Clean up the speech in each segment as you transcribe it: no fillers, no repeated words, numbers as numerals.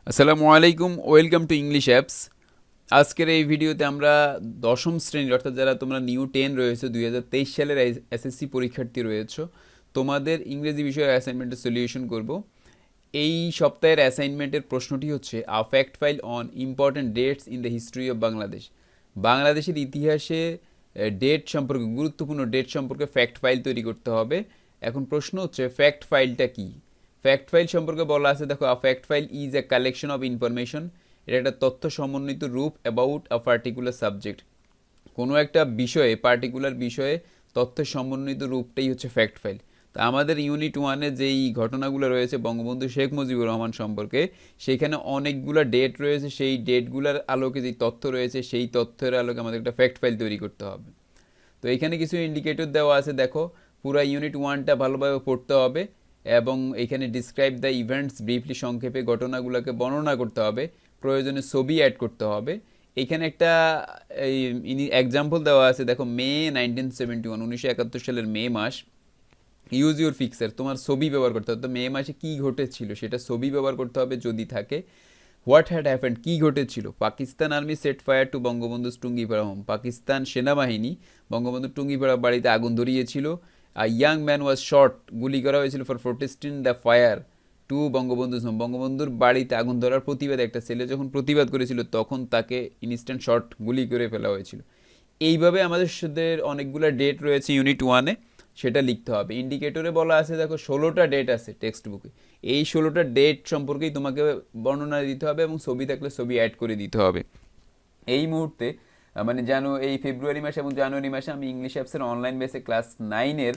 আসসালামু আলাইকুম, welcome to English apps. আজকের এই ভিডিওতে আমরা দশম শ্রেণীর অর্থাৎ যারা তোমরা নিউ 10 রয়েছে 2023 সালের এসএসসি পরীক্ষার্থী রয়েছে তোমাদের ইংরেজি বিষয়ে অ্যাসাইনমেন্টের সলিউশন করব। এই সপ্তাহের অ্যাসাইনমেন্টের প্রশ্নটি হচ্ছে আ fact file on important dates in the history of Bangladesh. বাংলাদেশের ইতিহাসে ডেট সম্পর্কে, গুরুত্বপূর্ণ ডেট সম্পর্কে ফ্যাক্ট ফাইল তৈরি করতে হবে। এখন প্রশ্ন হচ্ছে ফ্যাক্ট ফাইলটা কী। ফ্যাক্ট ফাইল সম্পর্কে বলা আছে, দেখো, আ fact file is a collection of information. এটা একটা তথ্য সমন্বিত রূপ অ্যাবাউট আ পার্টিকুলার সাবজেক্ট। কোনো একটা বিষয়ে, পার্টিকুলার বিষয়ে তথ্য সমন্বিত রূপটাই হচ্ছে ফ্যাক্ট ফাইল। তা আমাদের ইউনিট 1-এ যেই ঘটনাগুলো রয়েছে বঙ্গবন্ধু শেখ মুজিবুর রহমান সম্পর্কে, সেখানে অনেকগুলো ডেট রয়েছে। সেই ডেটগুলোর আলোকে যেই তথ্য রয়েছে সেই তথ্যের আলোকে আমাদের একটা ফ্যাক্ট ফাইল তৈরি করতে হবে। তো এখানে কিছু ইন্ডিকেটর দেওয়া আছে, দেখো, পুরো ইউনিট 1টা ভালোভাবে পড়তে হবে এবং এখানে ডিসক্রাইব দ্য ইভেন্টস ব্রিফলি, সংক্ষেপে ঘটনাগুলোকে বর্ণনা করতে হবে, প্রয়োজনে ছবি অ্যাড করতে হবে। এখানে একটা এক্সাম্পল দেওয়া আছে, দেখো, মে 1971, 1971 সালের মে মাস। ইউজ ইউর ফিক্সার, তোমার ছবি ব্যবহার করতে হবে। তো মে মাসে কী ঘটেছিল সেটা ছবি ব্যবহার করতে হবে যদি থাকে। হোয়াট হ্যাড হ্যাপেন্ড, কী ঘটেছিল। Pakistan army set fire to Bangabandhu Tungipara home, Pakistan সেনাবাহিনী বঙ্গবন্ধু টুঙ্গিপাড়া বাড়িতে আগুন ধরিয়েছিল। ইয়াং ম্যান ওয়াজ শট, গুলি করা হয়েছিল for protesting the fire to Bangabandhu home, বঙ্গবন্ধুর বাড়িতে আগুন ধরার প্রতিবাদে একটা ছেলে যখন প্রতিবাদ করেছিল তখন তাকে ইনস্ট্যান্ট শট, গুলি করে ফেলা হয়েছিল। এইভাবে আমাদের সাথে অনেকগুলো ডেট রয়েছে ইউনিট 1-এ, সেটা লিখতে হবে। ইন্ডিকেটরে বলা আছে, দেখো, 16টা ডেট আছে টেক্সট বুকে। এই 16টা ডেট সম্পর্কেই তোমাকে বর্ণনা দিতে হবে এবং ছবি থাকলে ছবি অ্যাড করে দিতে হবে। এই মুহূর্তে মানে এই ফেব্রুয়ারি মাসে এবং জানুয়ারি মাসে আমি ইংলিশ অ্যাপসের অনলাইন বেসে ক্লাস 9-এর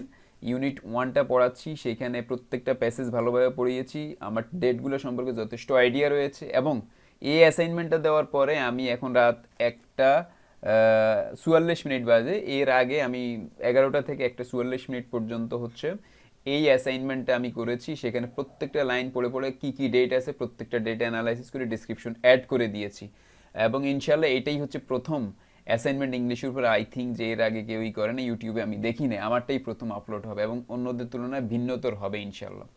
ইউনিট 1টা পড়াচ্ছি। সেখানে প্রত্যেকটা প্যাসেজ ভালোভাবে পড়িয়েছি, আমার ডেটগুলো সম্পর্কে যথেষ্ট আইডিয়া রয়েছে। এবং এই অ্যাসাইনমেন্টটা দেওয়ার পরে আমি এখন রাত 1:44 বাজে, এর আগে আমি 11টা থেকে 1:44 পর্যন্ত হচ্ছে এই অ্যাসাইনমেন্টটা আমি করেছি। সেখানে প্রত্যেকটা লাইন পড়ে পড়ে কী কী ডেট আছে প্রত্যেকটা ডেটা অ্যানালাইসিস করে ডিসক্রিপশন অ্যাড করে দিয়েছি। এবং ইনশাল্লাহ এটাই হচ্ছে প্রথম অ্যাসাইনমেন্ট ইংলিশের উপরে, আই থিঙ্ক, যে এর আগে কেউই করে না, ইউটিউবে আমি দেখি না, আমারটাই প্রথম আপলোড হবে এবং অন্যদের তুলনায় ভিন্নতর হবে ইনশাল্লাহ।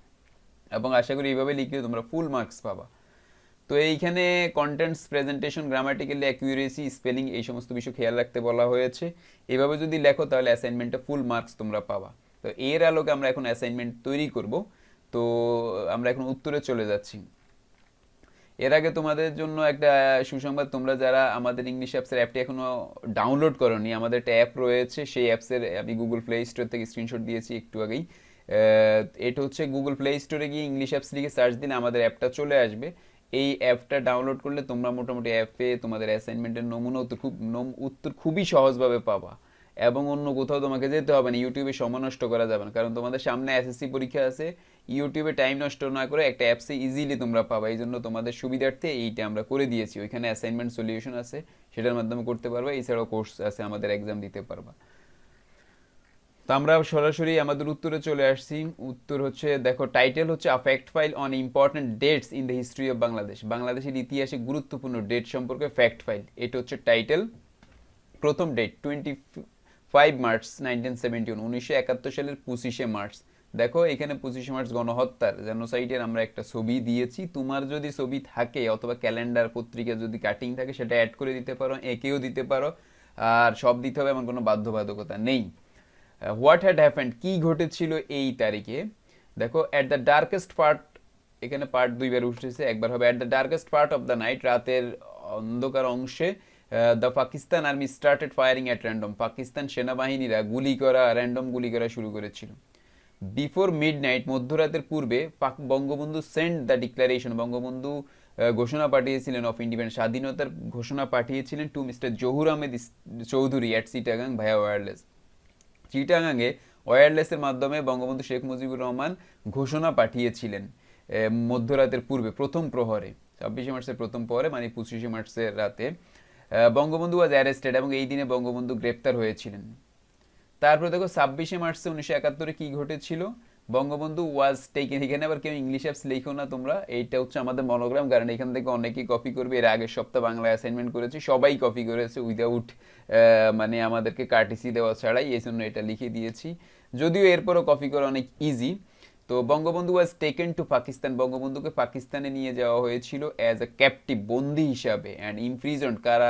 এবং আশা করি এইভাবে লিখলে তোমরা ফুল মার্কস পাবা। তো এইখানে contents, presentation, grammatically accuracy, spelling, এই সমস্ত বিষয় খেয়াল রাখতে বলা হয়েছে। এভাবে যদি লেখো তাহলে অ্যাসাইনমেন্টে ফুল মার্কস তোমরা পাবা। তো এর আলোকে আমরা এখন অ্যাসাইনমেন্ট তৈরি করব। তো আমরা এখন উত্তরে চলে যাচ্ছি। এর আগে তোমাদের জন্য একটা সুসংবাদ, তোমরা যারা আমাদের ইংলিশ অ্যাপসের অ্যাপটি এখনও ডাউনলোড করোনি, আমাদের একটা অ্যাপ রয়েছে, সেই অ্যাপসের আমি গুগল প্লে স্টোর থেকে স্ক্রিনশট দিয়েছি একটু আগেই। এটা হচ্ছে গুগল প্লে স্টোরে গিয়ে ইংলিশ অ্যাপস লিখে সার্চ দিলে আমাদের অ্যাপটা চলে আসবে। এই অ্যাপটা ডাউনলোড করলে তোমরা মোটামুটি অ্যাপে তোমাদের অ্যাসাইনমেন্টের নমুনা উত্তর খুবই সহজভাবে পাবা এবং অন্য কোথাও তোমাকে যেতে হবে না। ইউটিউবে সময় নষ্ট করা যাবে না, কারণ তোমাদের সামনে এসএসসি পরীক্ষা আছে। ইউটিউবে টাইম নষ্ট না করে একটা অ্যাপসে ইজিলি তোমরা পাবা। এই জন্য তোমাদের সুবিধার্থে এইটা আমরা করে দিয়েছি। ওইখানে অ্যাসাইনমেন্ট সলিউশন আছে, সেটার মাধ্যমে করতে পারবা। এছাড়াও কোর্স আছে, আমাদের এক্সাম দিতে পারবা। তো আমরা সরাসরি আমাদের উত্তরে চলে আসছি। উত্তর হচ্ছে, দেখো, টাইটেল হচ্ছে আ fact file on important dates in the history of Bangladesh, বাংলাদেশের ইতিহাসে গুরুত্বপূর্ণ ডেট সম্পর্কে ফ্যাক্ট ফাইল। এটা হচ্ছে টাইটেল। প্রথম ডেট 25 মার্চ 1971, 1971 সালের 25 মার্চ। দেখো এখানে 25 মার্চ গণহত্যার, জেনোসাইডের আমরা একটা ছবি দিয়েছি। তোমার যদি ছবি থাকে অথবা ক্যালেন্ডার পত্রিকা যদি কাটিং থাকে সেটা অ্যাড করে দিতে পারো, এঁকেও দিতে পারো, আর সব দিতে হবে এমন কোনো বাধ্যবাধকতা নেই। হোয়াট হ্যাড হ্যাপেন্ড, কী ঘটেছিল এই তারিখে। দেখো, অ্যাট দ্য ডার্কেস্ট পার্ট, এখানে পার্ট দুইবার উঠেছে, একবার হবে at the darkest part of the night, রাতের অন্ধকার অংশে the Pakistan army started firing at random, Pakistan সেনাবাহিনীরা র্যান্ডম গুলি করা শুরু করেছিল। বিফোর মিড নাইট, মধ্যরাতের পূর্বে Bangabandhu send the declaration, Bangabandhu ঘোষণা পাঠিয়েছিলেন অফ ইন্ডিপেন্ডেন্স, স্বাধীনতার ঘোষণা পাঠিয়েছিলেন to mister Zahur Ahmed Chowdhury at Chittagong via wireless. চিটাগাংয়ে ওয়্যারলেসের মাধ্যমে বঙ্গবন্ধু শেখ মুজিবুর রহমান ঘোষণা পাঠিয়েছিলেন মধ্যরাতের পূর্বে, প্রথম প্রহরে, 26 মার্চের প্রথম প্রহরে, মানে 25 মার্চের রাতে। বঙ্গবন্ধু ওয়াজ অ্যারেস্টেড, এবং এই দিনে বঙ্গবন্ধু গ্রেপ্তার হয়েছিলেন। তারপরে দেখো 26 মার্চে 1971 কি ঘটেছিল। বঙ্গবন্ধু ওয়াজ টেকেন, এখানে আবার কেউ ইংলিশ অ্যাপস লেখো না তোমরা, এইটা হচ্ছে আমাদের মনোগ্রাম, কারণ এখান থেকে অনেকেই কপি করবে। এর আগের সপ্তাহ বাংলা অ্যাসাইনমেন্ট করেছি, সবাই কপি করেছে উইদাউট মানে আমাদেরকে কার্টিসি দেওয়া ছাড়াই, এই জন্য এটা লিখে দিয়েছি। যদিও এরপরও কপি করা অনেক ইজি। তো Bangabandhu was taken to Pakistan, বঙ্গবন্ধুকে পাকিস্তানে নিয়ে যাওয়া হয়েছিল অ্যাজ এ ক্যাপটিভ, বন্দি হিসাবে, অ্যান্ড ইমপ্রিজন্ড, কারা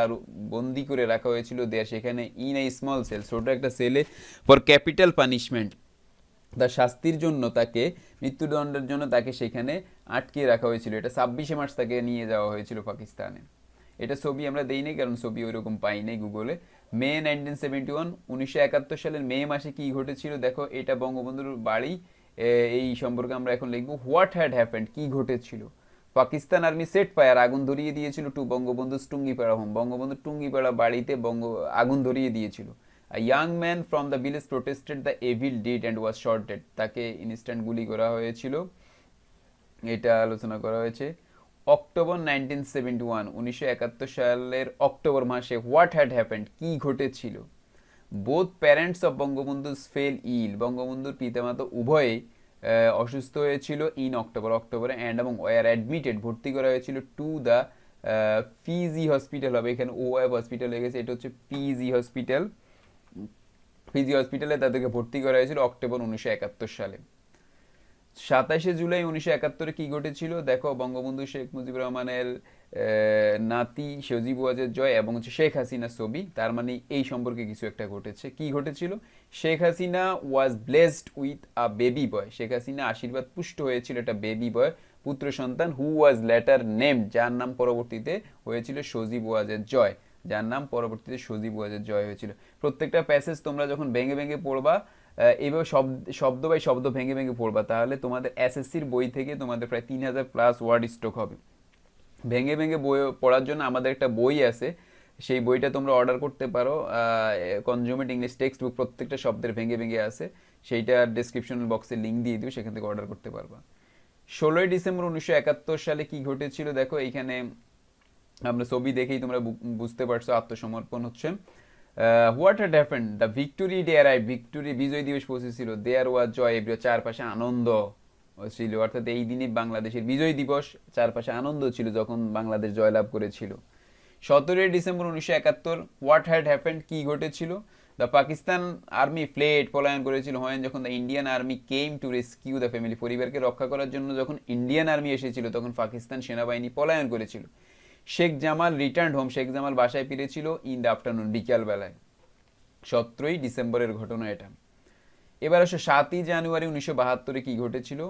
বন্দি করে রাখা হয়েছিল দেয়ার, সেখানে ইন এ স্মল সেল, ছোট একটা সেলে, ফর ক্যাপিটাল পানিশমেন্ট, তার শাস্তির জন্য, তাকে মৃত্যুদণ্ডের জন্য তাকে সেখানে আটকে রাখা হয়েছিল। এটা 26 মার্চ তাকে নিয়ে যাওয়া হয়েছিল পাকিস্তানে। এটা ছবি আমরা দেই নাই, কারণ ছবি ওইরকম পাই নাই গুগলে। মে 1971, 1971 সালের মে মাসে কি ঘটেছিল দেখো, এটা বঙ্গবন্ধুর বাড়ি। এই সম্পর্কে আমরা এখন লিখবো, হোয়াট হ্যাড হ্যাপেন্ড, কি ঘটেছিল। পাকিস্তান আর্মি সেট ফায়ার, আগুন ধরিয়ে দিয়েছিল টু বঙ্গবন্ধু টুঙ্গিপাড়া হোম, বঙ্গবন্ধু টুঙ্গিপাড়া বাড়িতে আগুন ধরিয়ে দিয়েছিল। A young man from the village protested the evil deed and was shot dead, তাকে ইনস্ট্যান্ট গুলি করা হয়েছিল। এটা আলোচনা করা হয়েছে। অক্টোবর 1971, 1971 সালের অক্টোবর মাসে হোয়াট হ্যাড হ্যাপেন্ড, কি ঘটেছিল। Both parents of Bangabandhu fell ill, বঙ্গবন্ধুর পিতামাতা উভয়ে অসুস্থ হয়েছিল ইন অক্টোবরে, অ্যান্ড এবং ওয়ার অ্যাডমিটেড, ভর্তি করা হয়েছিল টু দ্য পিজি হসপিটাল, হবে এখানে ওএফ হসপিটাল হয়ে গেছে, এটা হচ্ছে পিজি হসপিটাল। পিজি হসপিটালে তাদেরকে ভর্তি করা হয়েছিল অক্টোবর 1971 সালে। 27 জুলাই 1971 কি ঘটেছিল দেখো, বঙ্গবন্ধু শেখ মুজিবুর রহমানের নাতি সজীব ওয়াজেদ জয় এবং হচ্ছে শেখ হাসিনা ছবি, তার মানে এই সম্পর্কে কিছু একটা ঘটেছে। কি ঘটেছিল, Sheikh Hasina was blessed with a baby boy, Sheikh Hasina আশীর্বাদ পুষ্ট হয়েছিল একটা বেবি বয়, পুত্র সন্তান, হু ওয়াজ লেটার নেমড, যার নাম পরবর্তীতে হয়েছিল সজীব ওয়াজেদ জয়, যার নাম পরবর্তীতে সজীব ওয়াজেদ জয় হয়েছিল। প্রত্যেকটা প্যাসেজ তোমরা যখন ভেঙে ভেঙে পড়বা, এইভাবে শব্দ বাই শব্দ ভেঙে ভেঙে পড়বা, তাহলে তোমাদের এসএসসির বই থেকে তোমাদের প্রায় 3000+ ওয়ার্ড স্টক হবে। ভেঙে ভেঙে বই পড়ার জন্য আমাদের একটা বই আছে, সেই বইটা তোমরা অর্ডার করতে পারো, কনজিউমেট ইংলিশ টেক্সট বুক, প্রত্যেকটা শব্দের ভেঙে ভেঙে আছে, সেইটা ডেসক্রিপশন বক্সে লিঙ্ক দিয়ে দিও, সেখান থেকে অর্ডার করতে পারবা। 16 ডিসেম্বর 1971 সালে কি ঘটেছিল দেখো, এইখানে আমরা ছবি দেখেই তোমরা বুঝতে পারছো আত্মসমর্পণ হচ্ছে। What had happened, the victory day arrive, victory বিজয় দিবস পৌঁছেছিল, দেয়ার ওয়াজ জয় এভরিওয়ার, চারপাশে আনন্দ ছিল, অর্থাৎ এই দিনই বাংলাদেশের বিজয় দিবস, চারপাশে আনন্দ ছিল যখন বাংলাদেশ জয়লাভ করেছিল। 17 ডিসেম্বর 1971, হোয়াট হ্যাড হ্যাপেন্ড, কি ঘটেছিল। দ্য পাকিস্তান আর্মি ফ্লেড, পলায়ন করেছিল, হয় যখন the Indian army came to rescue the family, পরিবারকে রক্ষা করার জন্য যখন ইন্ডিয়ান আর্মি এসেছিল তখন পাকিস্তান সেনাবাহিনী পলায়ন করেছিল। শেখ জামাল রিটার্ন হোম, শেখ জামাল বাসায় ফিরেছিল ইন দ্য আফটারনুন, বিকাল বেলায়। 17 ডিসেম্বরের ঘটনা এটা। এবার আসে 7 জানুয়ারি 1972 কি ঘটেছিল।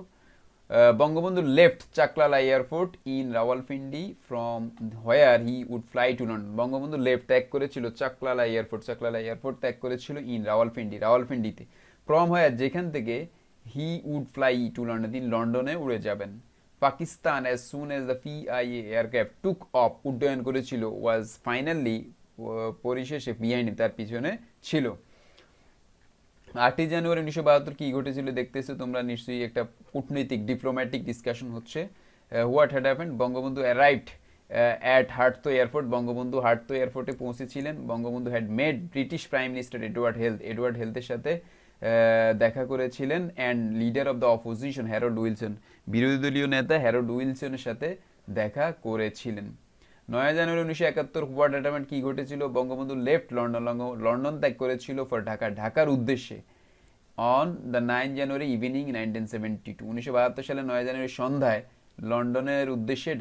Bangabandhu left Chaklala airport in Rawalpindi from where he would fly to London, Bangabandhu left ত্যাগ করেছিল চাকলালা এয়ারপোর্ট ত্যাগ করেছিল ইন রাওয়ালপিন্ডিতে, ফ্রম হোয়ার, যেখান থেকে, he would fly to London, তিনি লন্ডনে উড়ে যাবেন। Pakistan as soon as the PIA aircraft took off, উড্ডয়ন করেছিল, ওয়াজ ফাইনালি, পরিশেষে, বিহাইন্ড, তার পিছনে ছিল। 8 জানুয়ারি 1972 কি ঘটেছিল দেখতেছো তোমরা নিশ্চয়ই, একটা কূটনৈতিক ডিপ্লোম্যাটিক ডিসকাশন হচ্ছে। What had happened, Bangabandhu arrived at হার্থো airport, Bangabandhu হার্থো এয়ারপোর্টে পৌঁছেছিলেন। Bangabandhu had made British prime minister Edward হেলথের সাথে দেখা করেছিলেন, and leader of the opposition Harold Wilson, বিরোধী দলীয় নেতা হ্যারল্ড উইলসনের সাথে দেখা করেছিলেন। 9 জানুয়ারি 1971, হোয়াট হ্যাড হ্যাপেন্ড, কি ঘটেছিল। বঙ্গবন্ধু লেফট লন্ডন ত্যাগ করেছিল ফর ঢাকার উদ্দেশ্যে অন দ্য 9 জানুয়ারি ইভিনিং 1972, 1972 সালে 9 জানুয়ারি সন্ধ্যায় লন্ডনের উদ্দেশ্যে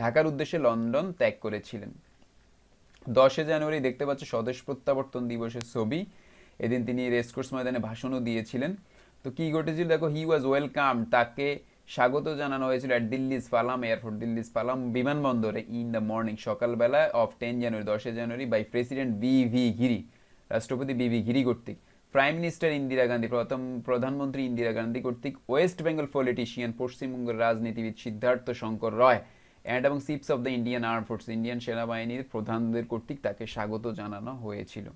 ঢাকার উদ্দেশ্যে লন্ডন ত্যাগ করেছিলেন। 10 জানুয়ারি দেখতে পাচ্ছ স্বদেশ প্রত্যাবর্তন দিবসের ছবি, এদিন তিনি রেসকোর্স ময়দানে ভাষণও দিয়েছিলেন। তো কি ঘটেছিল দেখো, হি ওয়াজ ওয়েলকাম, তাকে স্বাগত জানানো হয়েছিল অ্যাট দিল্লিজ পালাম এয়ারপোর্ট, দিল্লিজ পালাম বিমানবন্দরে, ইন দ্য মর্নিং, সকালবেলা, অফ 10 জানুয়ারি 10 জানুয়ারি, বাই প্রেসিডেন্ট বি.ভি. গিরি, রাষ্ট্রপতি বি.ভি. গিরি কর্তৃক, প্রাইম মিনিস্টার ইন্দিরা গান্ধী, প্রথম প্রধানমন্ত্রী ইন্দিরা গান্ধী কর্তৃক, ওয়েস্ট বেঙ্গল পলিটিশিয়ান, পশ্চিমবঙ্গের রাজনীতিবিদ সিদ্ধার্থ শঙ্কর রয়, অ্যান্ড এবং chiefs of the Indian arm force, Indian সেনাবাহিনীর প্রধানদের কর্তৃক তাকে স্বাগত জানানো হয়েছিল।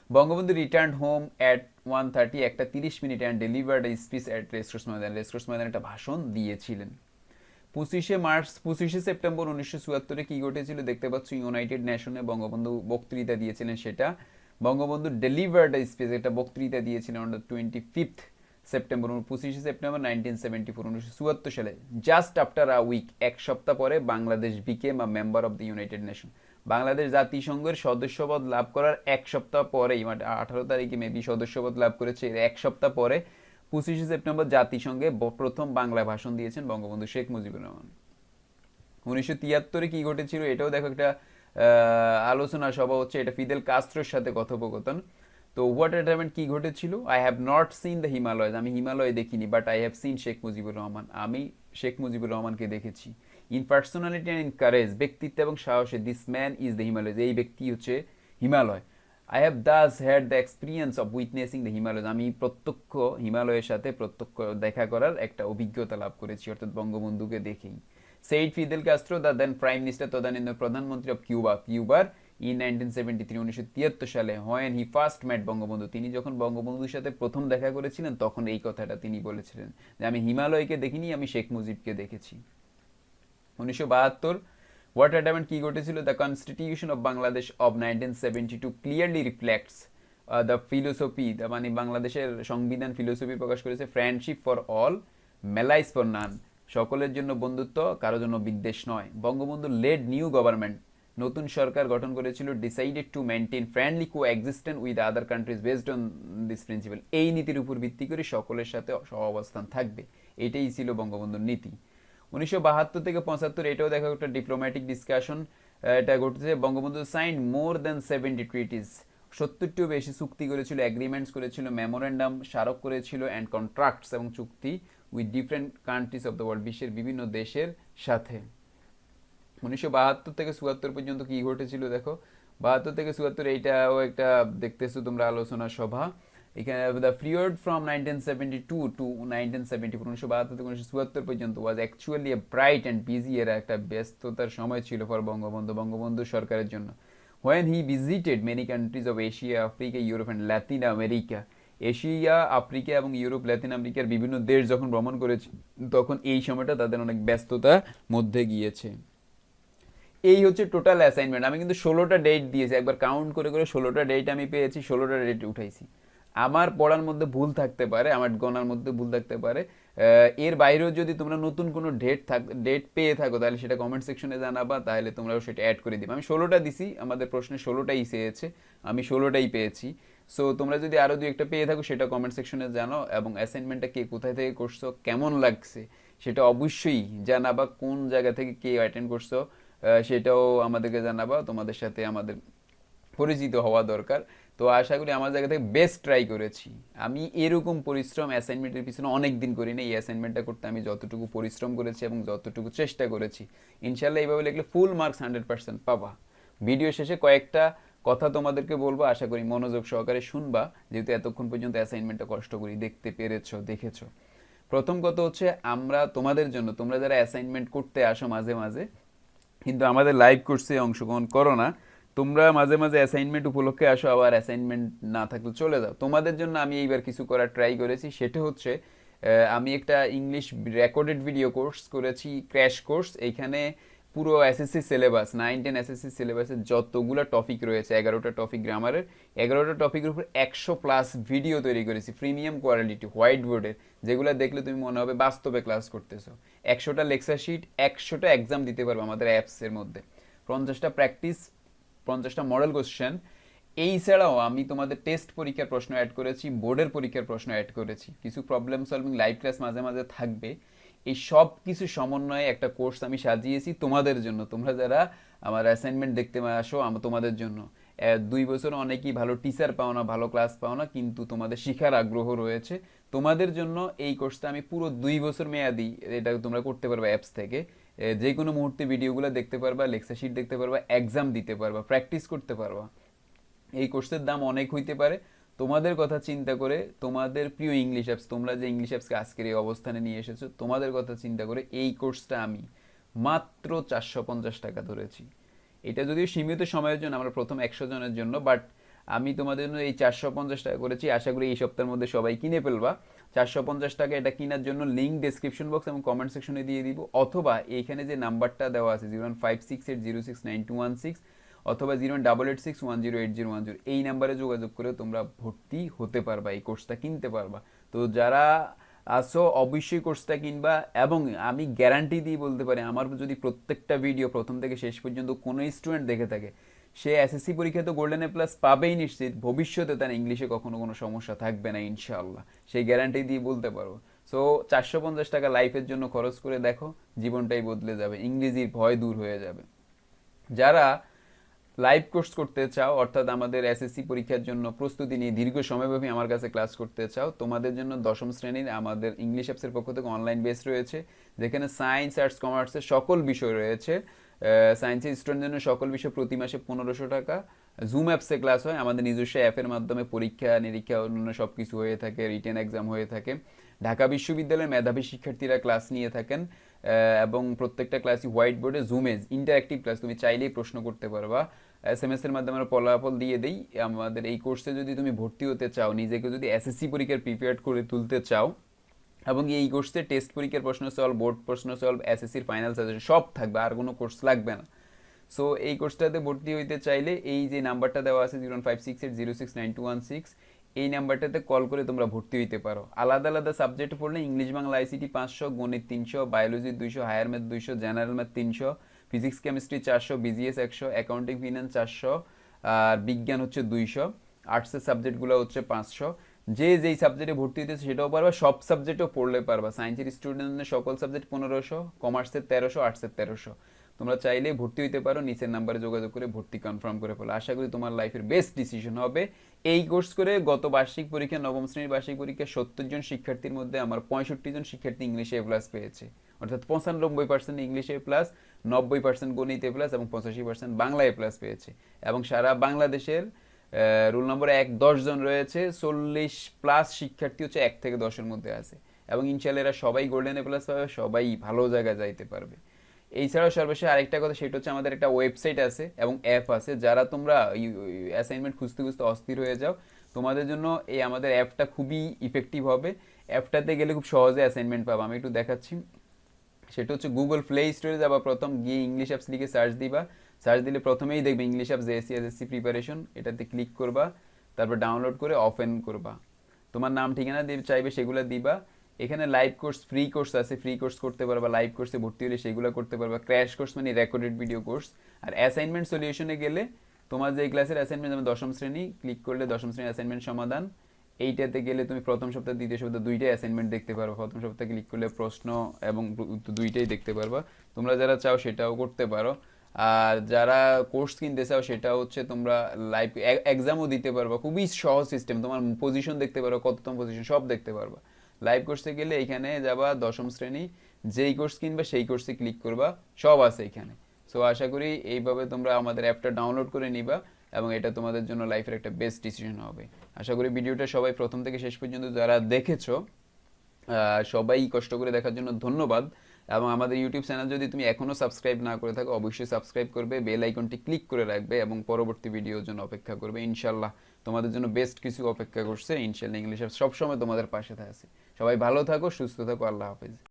Bangabandhu return home at 1:30, 1:30 and delivered speech at racecourse ময়দানে একটা ভাষণ দিয়েছিলেন। 25 সেপ্টেম্বর 1974 কি ঘটেছিল দেখতে পাচ্ছ, ইউনাইটেড নেশনে বঙ্গবন্ধু বক্তৃতা দিয়েছিলেন, সেটা বঙ্গবন্ধু ডেলিভার্ড স্পিচ, একটা বক্তৃতা দিয়েছিলেন অন দ্য 25 সেপ্টেম্বর 1974 সালে। জাস্ট আফটার আ উইক, এক সপ্তাহ পরে Bangladesh became a member of the United nation, Bangladesh জাতিসংঘের সদস্যপদ লাভ করার এক সপ্তাহ পরেই, মানে 18 তারিখে মেবি সদস্যপদ লাভ করেছে, এক সপ্তাহ পরে 25শে সেপ্টেম্বর জাতিসংঘে প্রথম বাংলায় ভাষণ দিয়েছেন বঙ্গবন্ধু শেখ মুজিবুর রহমান। 1973-এ কি ঘটেছিল এটাও দেখো, একটা আলোচনা সভা হচ্ছে, এটা ফিদেল কাস্ত্রোর সাথে কথোপকথন। তো হোয়াট হ্যাপেন্ড, কি ঘটেছিল? I have not seen the Himalayas, আমি হিমালয় দেখিনি, but I have seen Sheikh Mujibur Rahman, আমি শেখ মুজিবুর রহমানকে দেখেছি। In personality and in courage, ব্যক্তিত্ব এবং সাহসে, this man is the Himalayas, এই ব্যক্তি হচ্ছে Himalaya. I have Das had the experience of witnessing the Himalayas, আমি প্রত্যক্ষ হিমালয়ের সাথে প্রত্যক্ষ দেখা করার একটা অভিজ্ঞতা লাভ করেছি, অর্থাৎ বঙ্গবন্ধুকে দেখেই। Said Fidel Castro, the then prime minister, তদানীন্তন প্রধানমন্ত্রী অফ কিউবার ইন 1973, 1973 সালে, when he first met Bangabandhu, তিনি যখন বঙ্গবন্ধুর সাথে প্রথম দেখা করেছিলেন তখন এই কথাটা তিনি বলেছিলেন যে আমি হিমালয়কে দেখিনি, আমি শেখ মুজিবকে দেখেছি। 1972 হোয়াট হ্যাড হ্যাপেন্ড, কি ঘটেছিল? The constitution of Bangladesh of 1972 clearly reflects the philosophy, মানে বাংলাদেশের সংবিধান ফিলোসফি প্রকাশ করেছে, friendship for all, malice for none, সকলের জন্য বন্ধুত্ব, কারোর জন্য বিদ্বেষ নয়। বঙ্গবন্ধু লেড নিউ গভর্নমেন্ট, নতুন সরকার গঠন করেছিল, decided to maintain friendly co existence with other countries based on this principal, এই নীতির উপর ভিত্তি করে সকলের সাথে সহাবস্থান থাকবে, এটাই ছিল বঙ্গবন্ধুর নীতি। 1972 থেকে 75, এটাও দেখা একটা ডিপ্লোম্যাটিক ডিসকাশন, এটা ঘটেছে। Bangabandhu sign more than 70 treaties, 70টিও বেশি চুক্তি করেছিল, এগ্রিমেন্টস করেছিল, মেমোরেন্ডাম স্মারক করেছিল, অ্যান্ড কন্ট্রাক্টস এবং চুক্তি with different countries of the world, বিশ্বের বিভিন্ন দেশের সাথে। 1972 থেকে 74 পর্যন্ত কি ঘটেছিল দেখো, 72 থেকে 74 এইটাও একটা দেখতেছো তোমরা আলোচনা সভা। এখানে দ্য পিরিয়ড ফ্রম 1972 টু 1974, 1972 থেকে 1974 পর্যন্ত was actually a bright and busy, এর একটা ব্যস্ততার সময় ছিল ফর বঙ্গবন্ধু সরকারের জন্য। When he visited many countries of Asia, Africa, Europe and Latin America, Asia, Africa এবং ইউরোপ, ল্যাটিন আমেরিকার বিভিন্ন দেশ যখন ভ্রমণ করেছে তখন এই সময়টা তাদের অনেক ব্যস্ততার মধ্যে গিয়েছে। এই হচ্ছে টোটাল অ্যাসাইনমেন্ট। আমি কিন্তু 16টা ডেট দিয়েছি, একবার কাউন্ট করে করে 16টা ডেট আমি পেয়েছি, 16টা ডেট উঠাইছি। আমার পড়ার মধ্যে ভুল থাকতে পারে, আমার গণার মধ্যে ভুল থাকতে পারে, এর বাইরেও যদি তোমরা নতুন কোনো ডেট পেয়ে থাকো তাহলে সেটা কমেন্ট সেকশনে জানাবা, তাহলে তোমরাও সেটা অ্যাড করে দিবে। আমি 16টা দিছি, আমাদের প্রশ্নে 16টাই চেয়েছে, আমি 16টাই পেয়েছি। সো তোমরা যদি আরও দু একটা পেয়ে থাকো সেটা কমেন্ট সেকশনে জানাও, এবং অ্যাসাইনমেন্টটা কে কোথায় থেকে করছো, কেমন লাগছে সেটা অবশ্যই জানাবা, কোন জায়গা থেকে কে অ্যাটেন্ড করছো সেটাও আমাদেরকে জানাবা, তোমাদের সাথে আমাদের পরিচিত হওয়া দরকার। তো আশা করি আমার জায়গা থেকে বেস্ট ট্রাই করেছি। আমি এরকম পরিশ্রম অ্যাসাইনমেন্টের পিছনে অনেক দিন করি না, এই অ্যাসাইনমেন্টটা করতে আমি যতটুকু পরিশ্রম করেছি এবং যতটুকু চেষ্টা করেছি, ইনশাল্লাহ এইভাবে লিখলে ফুল মার্কস 100% পাবা। ভিডিও শেষে কয়েকটা কথা তোমাদেরকে বলবো, আশা করি মনোযোগ সহকারে শুনবা, যেহেতু এতক্ষণ পর্যন্ত অ্যাসাইনমেন্টটা কষ্ট করি দেখতে দেখেছো। প্রথম কথা হচ্ছে, আমরা তোমাদের জন্য, তোমরা যারা অ্যাসাইনমেন্ট করতে আসো মাঝে মাঝে কিন্তু আমাদের লাইভ কোর্সে অংশগ্রহণ করো না, তোমরা মাঝে মাঝে অ্যাসাইনমেন্ট উপলক্ষে আসো, আবার অ্যাসাইনমেন্ট না থাকলে চলে যাও, তোমাদের জন্য আমি এইবার কিছু করার ট্রাই করেছি। সেটা হচ্ছে আমি একটা ইংলিশ রেকর্ডেড ভিডিও কোর্স করেছি, ক্র্যাশ কোর্স। এইখানে পুরো এসএসসি সিলেবাস, 9-10 এসএসসি সিলেবাসের যতগুলো টপিক রয়েছে, 11টা টপিক গ্রামারের, 11টা টপিকের উপর 100+ ভিডিও তৈরি করেছি, প্রিমিয়াম কোয়ালিটি, হোয়াইট বোর্ডের, যেগুলো দেখলে তুমি মনে হবে বাস্তবে ক্লাস করতেছো। 100টা লেকচার শিট, 100টা এক্সাম দিতে পারবে আমাদের অ্যাপসের মধ্যে, 50টা প্র্যাকটিস, 50টা মডেল কোশ্চেন। এই ছাড়াও আমি তোমাদের টেস্ট পরীক্ষার প্রশ্ন অ্যাড করেছি, বোর্ডের পরীক্ষার প্রশ্ন অ্যাড করেছি, কিছু প্রবলেম সলভিং লাইভ ক্লাস মাঝে মাঝে থাকবে। এই সব কিছু সমন্বয়ে একটা কোর্স আমি সাজিয়েছি তোমাদের জন্য, তোমরা যারা আমার অ্যাসাইনমেন্ট দেখতে আসো তোমাদের জন্য। 2 বছর অনেকেই ভালো টিচার পাও না, ভালো ক্লাস পাও না, কিন্তু তোমাদের শিখার আগ্রহ রয়েছে, তোমাদের জন্য এই কোর্সটা আমি পুরো 2 বছর মেয়াদি, এটা তোমরা করতে পারবে অ্যাপস থেকে, যে কোনো মুহূর্তে ভিডিওগুলো দেখতে পারবা, লেকচার শিট দেখতে পারবা, এক্সাম দিতে পারবা, প্র্যাকটিস করতে পারবা। এই কোর্সের দাম অনেক হইতে পারে, তোমাদের কথা চিন্তা করে, তোমাদের প্রিয় ইংলিশ অ্যাপস, তোমরা যে ইংলিশ অ্যাপসকে আজকের এই অবস্থানে নিয়ে এসেছো, তোমাদের কথা চিন্তা করে এই কোর্সটা আমি মাত্র 450 টাকা ধরেছি। এটা যদিও সীমিত সময়ের জন্য, আমরা প্রথম 100 জনের জন্য, বাট আমি তোমাদের জন্য এই 450 টাকা করেছি। আশা করি এই সপ্তাহের মধ্যে সবাই কিনে ফেলবা। 450 টাকা এটা কেনার জন্য লিঙ্ক ডেসক্রিপশন বক্স এবং কমেন্ট সেকশনে দিয়ে দিব, অথবা এইখানে যে নাম্বারটা দেওয়া আছে 01568069216 অথবা 08861080110, এই নাম্বারে যোগাযোগ করে তোমরা ভর্তি হতে পারবা, এই কোর্সটা কিনতে পারবা। তো যারা আসো অবশ্যই কোর্সটা কিনবা, এবং আমি গ্যারান্টি দিয়ে বলতে পারি, আমার যদি প্রত্যেকটা ভিডিও প্রথম থেকে শেষ পর্যন্ত কোনো স্টুডেন্ট দেখে থাকে, সে এসএসসি পরীক্ষায় তো গোল্ডেন এ প্লাস পাবেই নিশ্চিত, ভবিষ্যতে তার ইংলিশে কখনো কোনো সমস্যা থাকবে না ইনশাআল্লাহ, সেই গ্যারান্টি দিয়ে বলতে পারবো। সো 450 টাকা লাইফের জন্য খরচ করে দেখো, জীবনটাই বদলে যাবে, ইংরেজির ভয় দূর হয়ে যাবে। যারা লাইভ কোর্স করতে চাও, অর্থাৎ আমাদের এসএসসি পরীক্ষার জন্য প্রস্তুতি নিয়ে দীর্ঘ সময়ব্যাপী আমার কাছে ক্লাস করতে চাও, তোমাদের জন্য দশম শ্রেণীর আমাদের ইংলিশ অ্যাপসের পক্ষ থেকে অনলাইন বেস রয়েছে, যেখানে সায়েন্স, আর্টস, কমার্সের সকল বিষয় রয়েছে। সায়েন্সের স্টুডেন্টের জন্য সকল বিষয় প্রতি মাসে 1500 টাকা। জুম অ্যাপসে ক্লাস হয়, আমাদের নিজস্ব অ্যাপের মাধ্যমে পরীক্ষা নিরীক্ষা অন্যান্য সব কিছু হয়ে থাকে, রিটেন এক্সাম হয়ে থাকে। ঢাকা বিশ্ববিদ্যালয়ের মেধাবী শিক্ষার্থীরা ক্লাস নিয়ে থাকেন, এবং প্রত্যেকটা ক্লাসই হোয়াইট বোর্ডে জুমে ইন্টারঅ্যাক্টিভ ক্লাস, তুমি চাইলেই প্রশ্ন করতে পারবা। এসএমএস এর মাধ্যমে আমরা ফলাফল দিয়ে দিই। আমাদের এই কোর্সে যদি তুমি ভর্তি হতে চাও, নিজেকে যদি এসএসসি পরীক্ষার প্রিপেয়ার করে তুলতে চাও, এবং এই কোর্সে টেস্ট পরীক্ষার প্রশ্ন সলভ, বোর্ড প্রশ্ন সলভ, এসএসসির ফাইনাল সাজেশন সব থাকবে, আর কোনো কোর্স লাগবে না। সো এই কোর্সটাতে ভর্তি হইতে চাইলে এই যে নাম্বারটা দেওয়া আছে 01568069216, এই নাম্বারটাতে কল করে তোমরা ভর্তি হইতে পারো। আলাদা আলাদা সাবজেক্ট পড়লে ইংলিশ বাংলা আইসিটি 500, গণিত 300, biology 200, higher math 200, general math 300, physics chemistry 400, BGS 100, accounting finance 400, আর বিজ্ঞান হচ্ছে 200, আর্টসের সাবজেক্টগুলো হচ্ছে 500। যে যেই সাবজেক্টে ভর্তি হইতেছে সেটাও পারবা, সব সাবজেক্টও পড়লে পারবা। সায়েন্সের স্টুডেন্টদের সকল সাবজেক্ট 1500, কমার্সের 1300, আর্টসের 1300। তোমরা চাইলে ভর্তি হইতে পারো, নিচের নাম্বারে যোগাযোগ করে ভর্তি কনফার্ম করে ফেলো। আশা করি তোমার লাইফের বেস্ট ডিসিশন হবে এই কোর্স করে। গত বার্ষিক পরীক্ষা, নবম শ্রেণীর বার্ষিক পরীক্ষা 70 জন শিক্ষার্থীর মধ্যে আমার 65 জন শিক্ষার্থী ইংলিশে এ প্লাস পেয়েছে, অর্থাৎ 95% ইংলিশে এ প্লাস, 90% গণিত এ প্লাস এবং 85% বাংলা এ প্লাস পেয়েছে। এবং সারা বাংলাদেশের রোল নম্বর 1-10 জন রয়েছে, 40+ শিক্ষার্থী হচ্ছে 1 থেকে 10-এর মধ্যে আছে। এবং ইনশাআল্লাহ এরা সবাই গোল্ডেন এ প্লাস পাবে, সবাই ভালো জায়গায় যাইতে পারবে। এছাড়াও সর্বশেষ আরেকটা কথা, সেটা হচ্ছে আমাদের একটা ওয়েবসাইট আছে এবং অ্যাপ আছে। যারা তোমরা অ্যাসাইনমেন্ট খুঁজতে খুঁজতে অস্থির হয়ে যাও, তোমাদের জন্য এই আমাদের অ্যাপটা খুবই ইফেক্টিভ হবে। অ্যাপটাতে গেলে খুব সহজে অ্যাসাইনমেন্ট পাবা, আমি একটু দেখাচ্ছি। সেটা হচ্ছে গুগল প্লে স্টোরে যাবা, প্রথম গিয়ে ইংলিশ অ্যাপস লিখে সার্চ দিবা। সার্চ দিলে প্রথমেই দেখবে English apps JSC SSC preparation, এটাতে ক্লিক করবা, তারপর ডাউনলোড করে ওপেন করবা। তোমার নাম ঠিকানা দিয়ে চাইবে সেগুলো দিবা। এখানে লাইভ কোর্স, ফ্রি কোর্স আছে, ফ্রি কোর্স করতে পারবা, লাইভ কোর্সে ভর্তি হলে সেগুলো করতে পারবা। ক্র্যাশ কোর্স মানে রেকর্ডেড ভিডিও কোর্স। আর অ্যাসাইনমেন্ট সলিউশনে গেলে তোমার যে ক্লাসের অ্যাসাইনমেন্ট, যেমন দশম শ্রেণী, ক্লিক করলে দশম শ্রেণীর অ্যাসাইনমেন্ট সমাধান, এইটাতে গেলে তুমি প্রথম সপ্তাহ দ্বিতীয় সপ্তাহ দুইটাই অ্যাসাইনমেন্ট দেখতে পারবা। প্রথম সপ্তাহে ক্লিক করলে প্রশ্ন এবং দুইটাই দেখতে পারবা। তোমরা যারা চাও সেটাও করতে পারো। আর যারা কোর্স কিনতে চাও সেটা হচ্ছে তোমরা লাইভ এক্সামও দিতে পারবা, খুবই সহজ সিস্টেম। তোমার পজিশন দেখতে পারো, কততম পজিশন সব দেখতে পারবা। লাইভ কোর্সে গেলে এখানে যাবা, দশম শ্রেণী, যেই কোর্স কিনবা সেই কোর্সে ক্লিক করবা, সব আছে এখানে। সো আশা করি এইভাবে তোমরা আমাদের অ্যাপটা ডাউনলোড করে নিবা এবং এটা তোমাদের জন্য লাইফের একটা বেস্ট ডিসিশন হবে। আশা করি ভিডিওটা সবাই প্রথম থেকে শেষ পর্যন্ত যারা দেখেছো, সবাই কষ্ট করে দেখার জন্য ধন্যবাদ। এবং আমাদের ইউটিউব চ্যানেল যদি তুমি এখনো সাবস্ক্রাইব না করে থাকো, অবশ্যই সাবস্ক্রাইব করবে, বেল আইকনটি ক্লিক করে রাখবে এবং পরবর্তী ভিডিওর জন্য অপেক্ষা করবে। ইনশাল্লাহ তোমাদের জন্য বেস্ট কিছু অপেক্ষা করছে। ইনশাল্লাহ ইংলিশ সবসময় তোমাদের পাশে আছে। সবাই ভালো থাকো, সুস্থ থাকো, আল্লাহ হাফেজ।